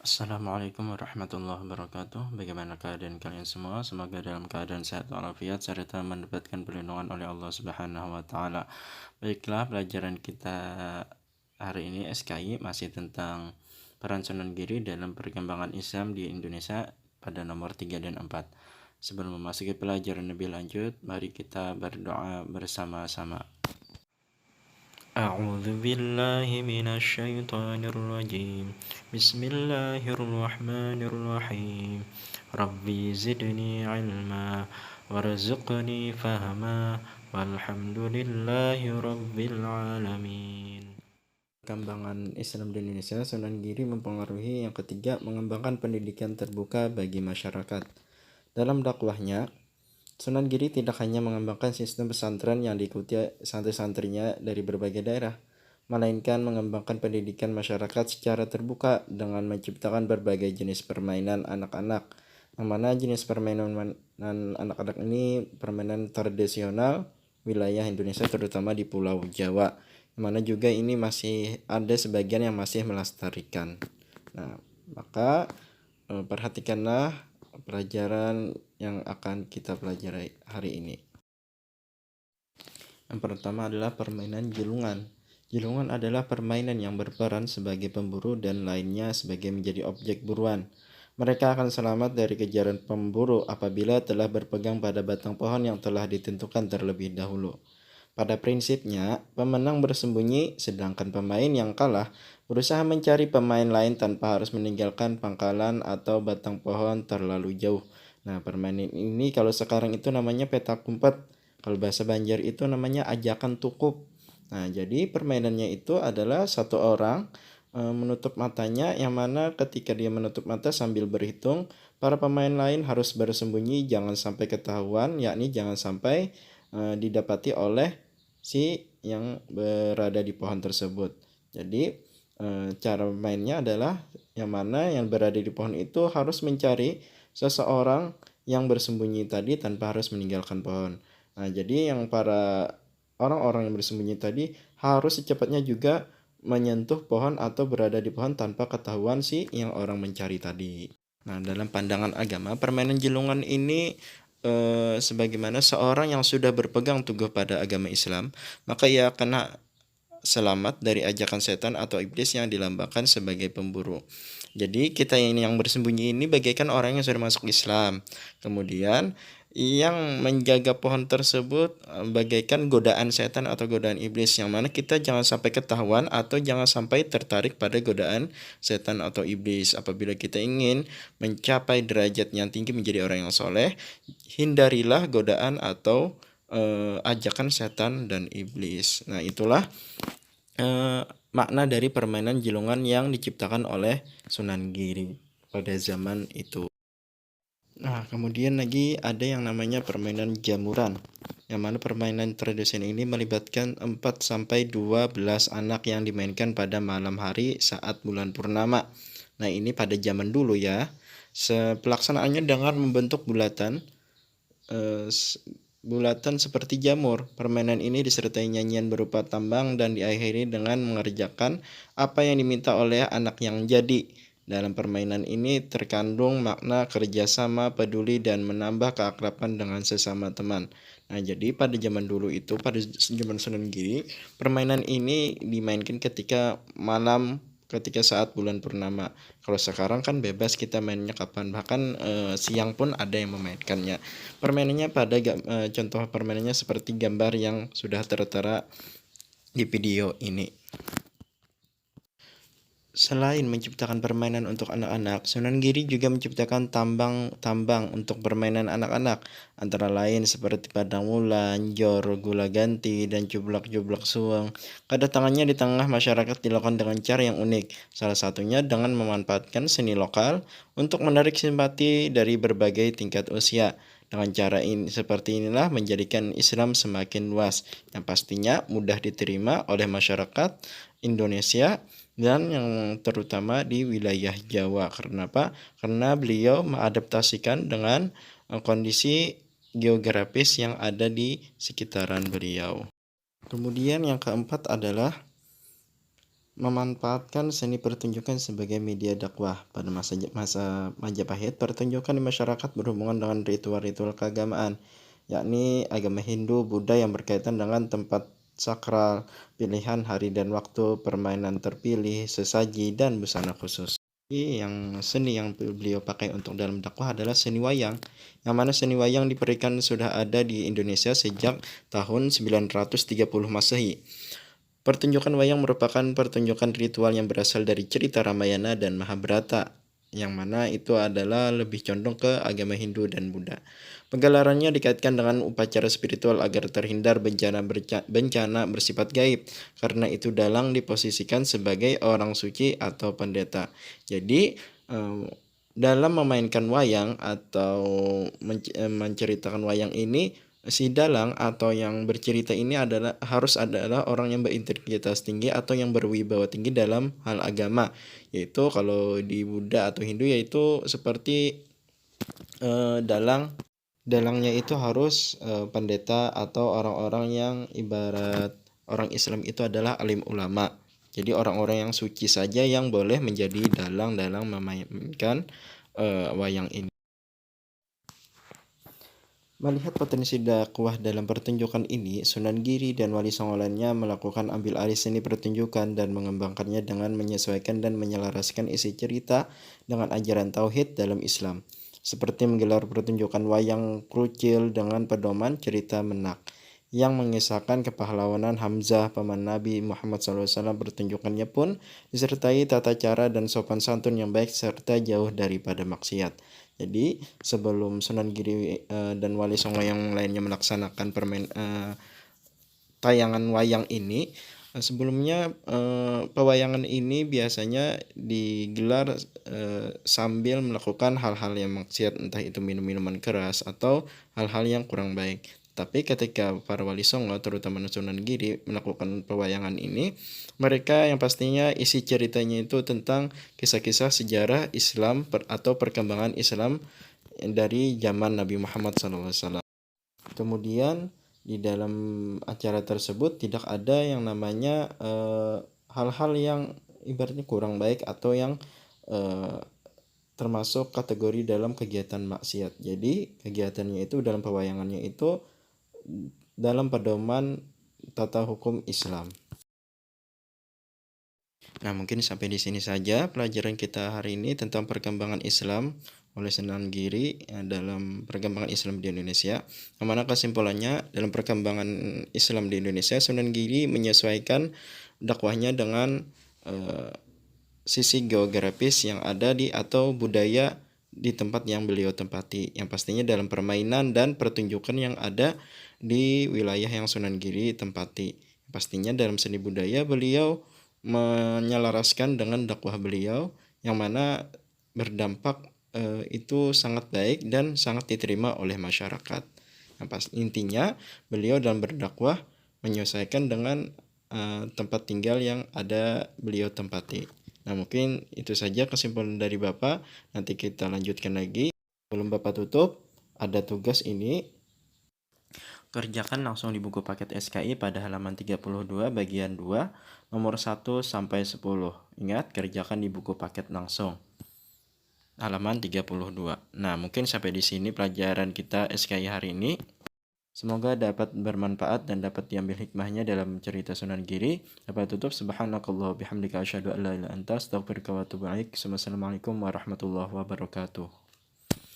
Assalamualaikum warahmatullahi wabarakatuh. Bagaimana keadaan kalian semua? Semoga dalam keadaan sehat walafiat serta mendapatkan perlindungan oleh Allah Subhanahu wa taala. Baiklah, pelajaran kita hari ini SKI masih tentang peran Sunan Giri dalam perkembangan Islam di Indonesia pada nomor 3 dan 4. Sebelum memasuki pelajaran lebih lanjut, mari kita berdoa bersama-sama. أعوذ بالله من الشيطان الرجيم بسم الله الرحمن الرحيم ربي زدني علما وارزقني فهما والحمد لله رب العالمين. Perkembangan Islam di Indonesia, Sunan Giri mempengaruhi yang ketiga, mengembangkan pendidikan terbuka bagi masyarakat. Dalam dakwahnya, Sunan Giri tidak hanya mengembangkan sistem pesantren yang diikuti santri-santrinya dari berbagai daerah, melainkan mengembangkan pendidikan masyarakat secara terbuka dengan menciptakan berbagai jenis permainan anak-anak. Yang mana jenis permainan anak-anak ini permainan tradisional wilayah Indonesia, terutama di Pulau Jawa. Yang mana juga ini masih ada sebagian yang masih melestarikan. Nah, maka perhatikanlah pelajaran yang akan kita pelajari hari ini. Yang pertama adalah permainan jelungan. Jelungan adalah permainan yang berperan sebagai pemburu dan lainnya sebagai menjadi objek buruan. Mereka akan selamat dari kejaran pemburu apabila telah berpegang pada batang pohon yang telah ditentukan terlebih dahulu. Pada prinsipnya, pemenang bersembunyi, sedangkan pemain yang kalah berusaha mencari pemain lain tanpa harus meninggalkan pangkalan atau batang pohon terlalu jauh. Nah, permainan ini kalau sekarang itu namanya petak umpet. Kalau bahasa Banjar itu namanya ajakan tukup. Nah, jadi permainannya itu adalah satu orang menutup matanya, yang mana ketika dia menutup mata sambil berhitung, para pemain lain harus bersembunyi jangan sampai ketahuan, yakni jangan sampai didapati oleh si yang berada di pohon tersebut. Jadi cara mainnya adalah yang mana yang berada di pohon itu harus mencari seseorang yang bersembunyi tadi tanpa harus meninggalkan pohon. Nah, jadi yang para orang-orang yang bersembunyi tadi harus secepatnya juga menyentuh pohon atau berada di pohon tanpa ketahuan si yang orang mencari tadi. Nah, dalam pandangan agama, permainan jelungan ini sebagaimana seorang yang sudah berpegang teguh pada agama Islam, maka ia kena selamat dari ajakan setan atau iblis yang dilambangkan sebagai pemburu. Jadi kita ini yang bersembunyi ini bagaikan orang yang sudah masuk Islam. Kemudian yang menjaga pohon tersebut bagaikan godaan setan atau godaan iblis, yang mana kita jangan sampai ketahuan atau jangan sampai tertarik pada godaan setan atau iblis. Apabila kita ingin mencapai derajat yang tinggi menjadi orang yang soleh, hindarilah godaan atau ajakan setan dan iblis. Nah, itulah makna dari permainan jelungan yang diciptakan oleh Sunan Giri pada zaman itu. Nah, kemudian lagi ada yang namanya permainan jamuran, yang mana permainan tradisional ini melibatkan 4-12 anak yang dimainkan pada malam hari saat bulan purnama. Nah, ini pada zaman dulu ya. Pelaksanaannya dengan membentuk bulatan seperti jamur. Permainan ini disertai nyanyian berupa tambang dan diakhiri dengan mengerjakan apa yang diminta oleh anak yang jadi. Dalam permainan ini terkandung makna kerjasama, peduli, dan menambah keakraban dengan sesama teman. Nah, jadi pada zaman dulu itu, pada zaman Sunan Giri, permainan ini dimainkan ketika saat bulan purnama. Kalau sekarang kan bebas kita mainnya kapan, bahkan siang pun ada yang memainkannya. Permainannya contoh permainannya seperti gambar yang sudah tertera di video ini. Selain menciptakan permainan untuk anak-anak, Sunan Giri juga menciptakan tambang-tambang untuk permainan anak-anak, antara lain seperti padang wulan, jor, gula ganti, dan jublak-jublak suweng. Kedatangannya di tengah masyarakat dilakukan dengan cara yang unik, salah satunya dengan memanfaatkan seni lokal untuk menarik simpati dari berbagai tingkat usia. Dengan cara ini, seperti inilah menjadikan Islam semakin luas, yang pastinya mudah diterima oleh masyarakat Indonesia dan yang terutama di wilayah Jawa. Karena apa? Karena beliau mengadaptasikan dengan kondisi geografis yang ada di sekitaran beliau. Kemudian yang keempat adalah memanfaatkan seni pertunjukan sebagai media dakwah. Pada masa Majapahit, pertunjukan di masyarakat berhubungan dengan ritual-ritual keagamaan, yakni agama Hindu, Buddha yang berkaitan dengan tempat sakral, pilihan hari dan waktu, permainan terpilih, sesaji, dan busana khusus. Yang seni yang beliau pakai untuk dalam dakwah adalah seni wayang, yang mana seni wayang diberikan sudah ada di Indonesia sejak tahun 930 Masehi. Pertunjukan wayang merupakan pertunjukan ritual yang berasal dari cerita Ramayana dan Mahabharata, yang mana itu adalah lebih condong ke agama Hindu dan Buddha. Penggelarannya dikaitkan dengan upacara spiritual agar terhindar bencana bersifat gaib, karena itu dalang diposisikan sebagai orang suci atau pendeta. Jadi, dalam memainkan wayang atau menceritakan wayang ini, si dalang atau yang bercerita ini harus adalah orang yang berintegritas tinggi atau yang berwibawa tinggi dalam hal agama. Yaitu kalau di Buddha atau Hindu yaitu seperti dalangnya itu harus pendeta atau orang-orang yang ibarat orang Islam itu adalah alim ulama. Jadi orang-orang yang suci saja yang boleh menjadi dalang memainkan wayang ini. Melihat potensi dakwah dalam pertunjukan ini, Sunan Giri dan Wali Songo lainnya melakukan ambil alih seni pertunjukan dan mengembangkannya dengan menyesuaikan dan menyelaraskan isi cerita dengan ajaran tauhid dalam Islam, seperti menggelar pertunjukan wayang krucil dengan pedoman cerita Menak yang mengisahkan kepahlawanan Hamzah paman Nabi Muhammad SAW. Pertunjukannya pun disertai tata cara dan sopan santun yang baik serta jauh daripada maksiat. Jadi sebelum Sunan Giri dan Wali Songo yang lainnya melaksanakan tayangan wayang ini, sebelumnya pewayangan ini biasanya digelar sambil melakukan hal-hal yang maksiat, entah itu minum-minuman keras atau hal-hal yang kurang baik. Tapi ketika para Wali Songo, terutama Sunan Giri, melakukan pewayangan ini, mereka yang pastinya isi ceritanya itu tentang kisah-kisah sejarah Islam atau perkembangan Islam dari zaman Nabi Muhammad SAW. Kemudian di dalam acara tersebut tidak ada yang namanya hal-hal yang ibaratnya kurang baik atau yang termasuk kategori dalam kegiatan maksiat. Jadi kegiatannya itu dalam pewayangannya itu dalam pedoman tata hukum Islam. Nah, mungkin sampai di sini saja pelajaran kita hari ini tentang perkembangan Islam oleh Sunan Giri dalam perkembangan Islam di Indonesia. Yang mana kesimpulannya, dalam perkembangan Islam di Indonesia, Sunan Giri menyesuaikan dakwahnya dengan sisi geografis yang ada atau budaya di tempat yang beliau tempati, yang pastinya dalam permainan dan pertunjukan yang ada di wilayah yang Sunan Giri tempati. Pastinya dalam seni budaya beliau menyelaraskan dengan dakwah beliau, yang mana berdampak itu sangat baik dan sangat diterima oleh masyarakat. Intinya beliau dalam berdakwah menyesuaikan dengan tempat tinggal yang ada beliau tempati. Nah, mungkin itu saja kesimpulan dari Bapak. Nanti kita lanjutkan lagi. Sebelum Bapak tutup, ada tugas ini. Kerjakan langsung di buku paket SKI pada halaman 32 bagian 2 nomor 1 sampai 10. Ingat, kerjakan di buku paket langsung. Halaman 32. Nah, mungkin sampai di sini pelajaran kita SKI hari ini. Semoga dapat bermanfaat dan dapat diambil hikmahnya dalam cerita Sunan Giri. Dapat tutup, subhanakallah bihamdika asyhadu an la ilaha illa anta astaghfiruka wa atubu ilaik. Wassalamualaikum warahmatullahi wabarakatuh.